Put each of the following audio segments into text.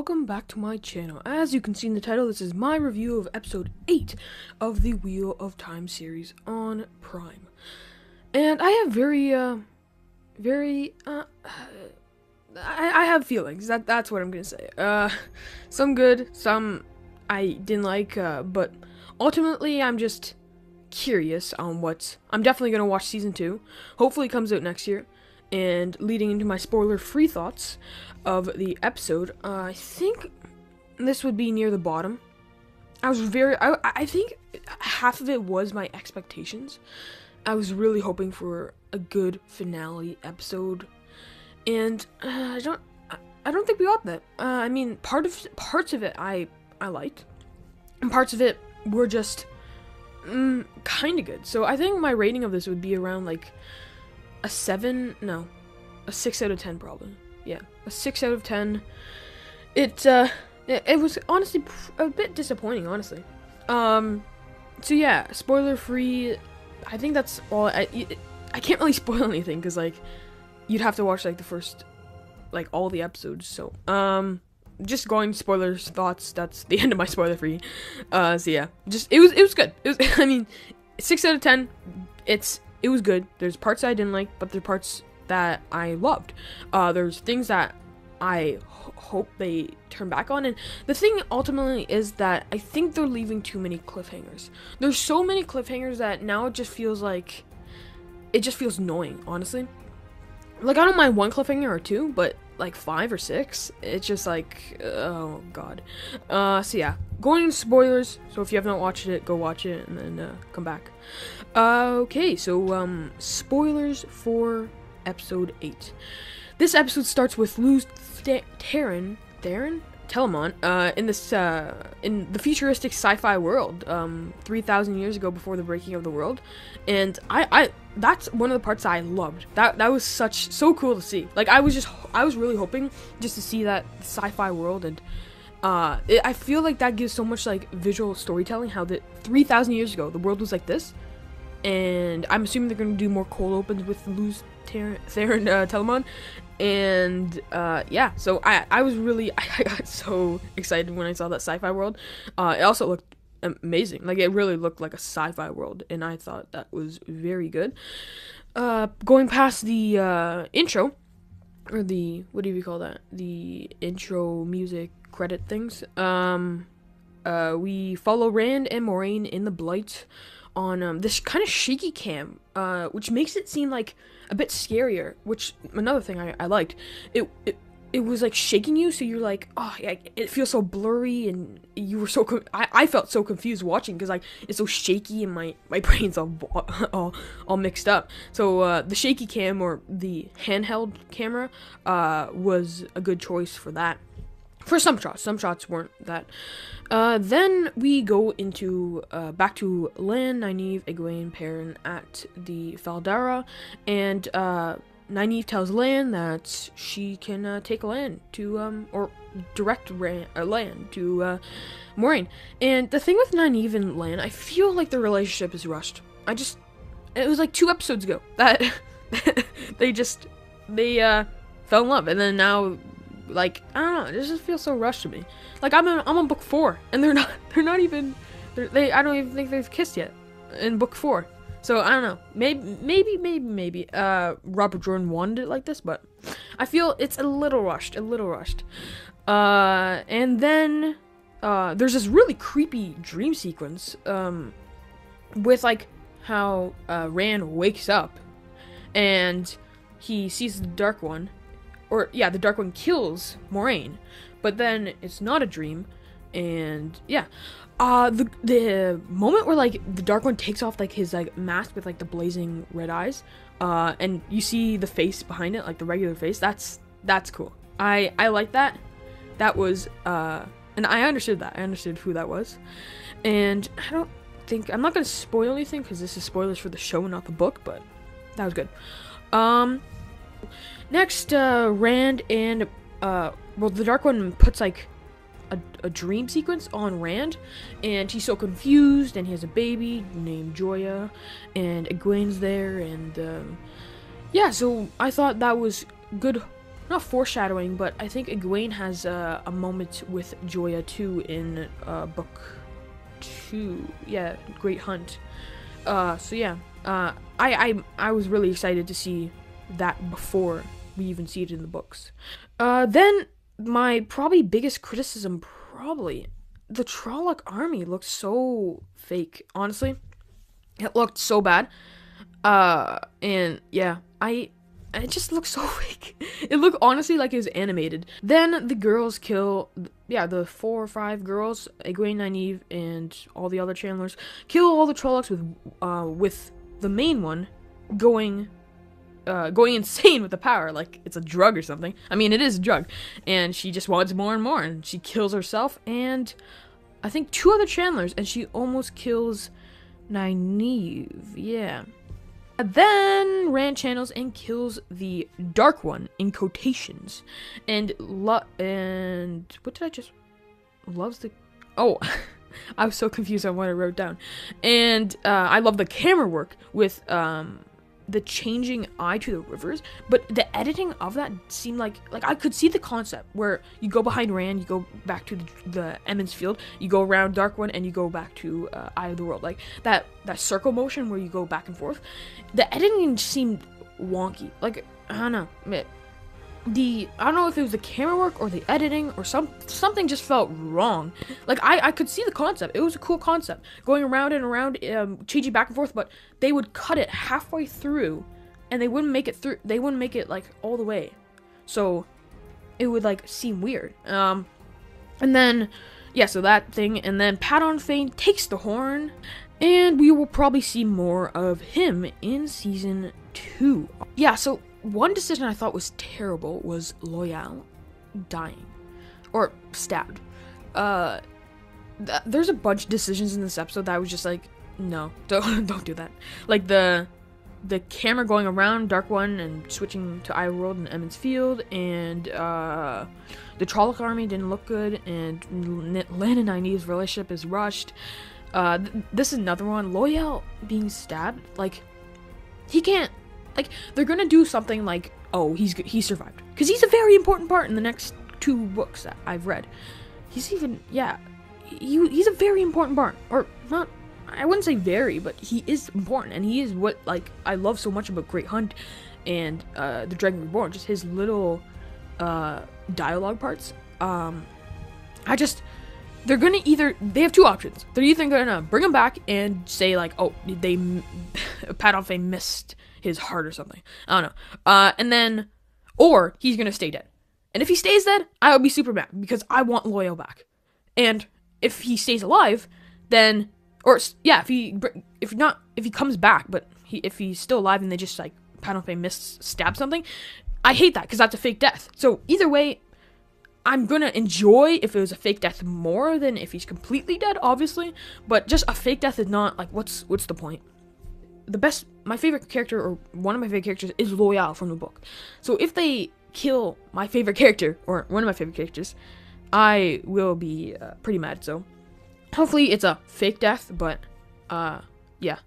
welcome back to my channel. As you can see in the title, this is my review of episode 8 of the Wheel of Time series on Prime. And I have I have feelings. That's what I'm gonna say. Some good, some I didn't like, but ultimately I'm just curious on what... I'm definitely gonna watch season 2. Hopefully it comes out next year. And leading into my spoiler-free thoughts of the episode, I think this would be near the bottom. I think half of it was my expectations. I was really hoping for a good finale episode, and I don't think we got that. I mean, parts of it I liked, and parts of it were just kind of good. So I think my rating of this would be around like a 6 out of 10 probably. Yeah, a 6 out of 10. It was honestly a bit disappointing, honestly. So yeah, spoiler free. I think that's all. I can't really spoil anything because like you'd have to watch like the first all the episodes. So just going spoilers thoughts. That's the end of my spoiler free. So yeah, it was good. It was I mean, 6 out of 10. It was good. There's parts I didn't like, but there are parts that I loved. There's things that I hope they turn back on, and the thing ultimately is that I think they're leaving too many cliffhangers. There's so many cliffhangers that now it just feels annoying, honestly. Like, I don't mind one cliffhanger or two, but like 5 or 6, it's just like, oh god. So yeah, going into spoilers. So if you have not watched it, go watch it and then come back. Okay, so spoilers for episode 8. This episode starts with Luz Telamon in the futuristic sci-fi world 3,000 years ago, before the breaking of the world, and I that's one of the parts I loved. That was so cool to see. Like, I was really hoping just to see that sci-fi world, and I feel like that gives so much like visual storytelling, how that 3,000 years ago the world was like this. And I'm assuming they're going to do more cold opens with Luz Telamon. And yeah, so I got so excited when I saw that sci-fi world. It also looked amazing. Like, it really looked like a sci-fi world, and I thought that was very good. Going past the intro, or the, what do you call that? The intro music credit things. We follow Rand and Moiraine in the Blight on this kind of shaky cam, which makes it seem like a bit scarier, which another thing I liked. It was like shaking you, so you're like, oh yeah, it feels so blurry, and you were so I felt so confused watching, because like it's so shaky and my brain's all mixed up. So the shaky cam, or the handheld camera, was a good choice for that. For some shots weren't that. Then we go into back to Lan, Nynaeve, Egwene, Perrin at the Faldara, and Nynaeve tells Lan that she can take Lan to or direct Lan to Moiraine. And the thing with Nynaeve and Lan, I feel like the relationship is rushed. It was like 2 episodes ago that they fell in love, and then now, like, I don't know, it just feels so rushed to me. Like, I'm on book 4, and they're not even, I don't even think they've kissed yet in book 4. So I don't know, maybe Robert Jordan wanted it like this, but I feel it's a little rushed. And then there's this really creepy dream sequence with like how Rand wakes up and he sees the Dark One. Or, yeah, the Dark One kills Moiraine, but then it's not a dream, and, yeah. The moment where, like, the Dark One takes off, like, his, like, mask with, like, the blazing red eyes, and you see the face behind it, like, the regular face, that's cool. I like that. That was, and I understood that. I understood who that was. And I'm not gonna spoil anything, because this is spoilers for the show, not the book, but that was good. Next, Rand and, the Dark One puts, like, a dream sequence on Rand, and he's so confused, and he has a baby named Joya, and Egwene's there, and, yeah, so I thought that was good, not foreshadowing, but I think Egwene has a moment with Joya too in book 2. Yeah, Great Hunt. So yeah, I was really excited to see that before we even see it in the books. Then my probably biggest criticism, probably the Trolloc army looked so fake. Honestly, it looked so bad. And yeah, it just looked so fake. It looked honestly like it was animated. Then the girls kill, yeah, the 4 or 5 girls, Egwene, Nynaeve, and all the other Chandlers, kill all the Trollocs with the main one going insane with the power, like it's a drug or something. I mean, it is a drug, and she just wants more and more, and she kills herself, and I think 2 other Chandlers, and she almost kills Nynaeve, yeah. Then Rand channels and kills the Dark One in quotations, and what did I just loves the I was so confused on what I wrote down, and I love the camera work with the changing eye to the rivers, but the editing of that seemed like I could see the concept where you go behind Rand, you go back to the Emond's Field, you go around Dark One, and you go back to Eye of the World, like that circle motion where you go back and forth. The editing seemed wonky, like I don't know. I don't know if it was the camera work or the editing or something just felt wrong. Like I could see the concept. It was a cool concept, going around and around, changing back and forth, but they would cut it halfway through and they wouldn't make it through. They wouldn't make it like all the way. So it would like seem weird. And then yeah, so that thing, and then Padon Fane takes the horn, and we will probably see more of him in season 2. Yeah, so one decision I thought was terrible was Loial dying. Or stabbed. There's a bunch of decisions in this episode that I was just like, no, don't do that. Like the camera going around Dark One and switching to Eye of the World and Emond's Field, and the Trolloc army didn't look good, and Lan and Nynaeve's relationship is rushed. This is another one. Loial being stabbed, like, he can't. Like, they're gonna do something like, oh, he survived. Because he's a very important part in the next 2 books that I've read. He's even, yeah, he's a very important part. Or, not, I wouldn't say very, but he is important. And he is what, like, I love so much about Great Hunt and The Dragon Reborn. Just his little dialogue parts. They're gonna they have 2 options. They're either gonna bring him back and say, like, oh, Padon Fane missed his heart or something. I don't know. And then, or he's gonna stay dead. And if he stays dead, I would be super mad because I want Loial back. And if he stays alive, then, or yeah, if he comes back, but if he's still alive and they just like Padon Fane stab something, I hate that because that's a fake death. So either way, I'm gonna enjoy if it was a fake death more than if he's completely dead, obviously. But just a fake death is not like what's the point? My favorite character, or one of my favorite characters, is Loial from the book. So if they kill my favorite character, or one of my favorite characters, I will be pretty mad. So hopefully it's a fake death, but yeah.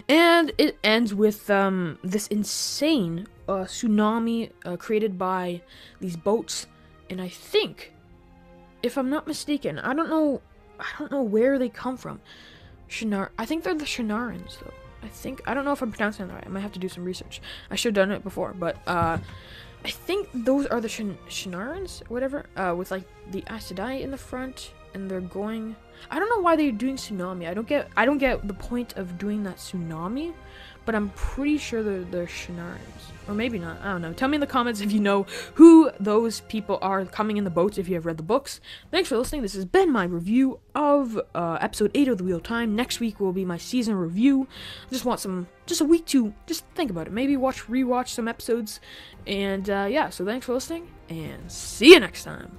And it ends with this insane tsunami created by these boats, and I think, if I'm not mistaken, I don't know where they come from. I think they're the Shienarans, though. I don't know if I'm pronouncing that right. I might have to do some research. I should have done it before, but I think those are the Shienarans, whatever, with like the Aes Sedai in the front, and they're going. I don't know why they're doing tsunami. I don't get the point of doing that tsunami, but I'm pretty sure they're Shienarans, or maybe not. I don't know. Tell me in the comments if you know who those people are coming in the boats, if you have read the books. Thanks for listening. This has been my review of episode 8 of The Wheel of Time. Next week will be my season review. I just want just a week to just think about it. Maybe rewatch some episodes. And yeah, so thanks for listening, and see you next time.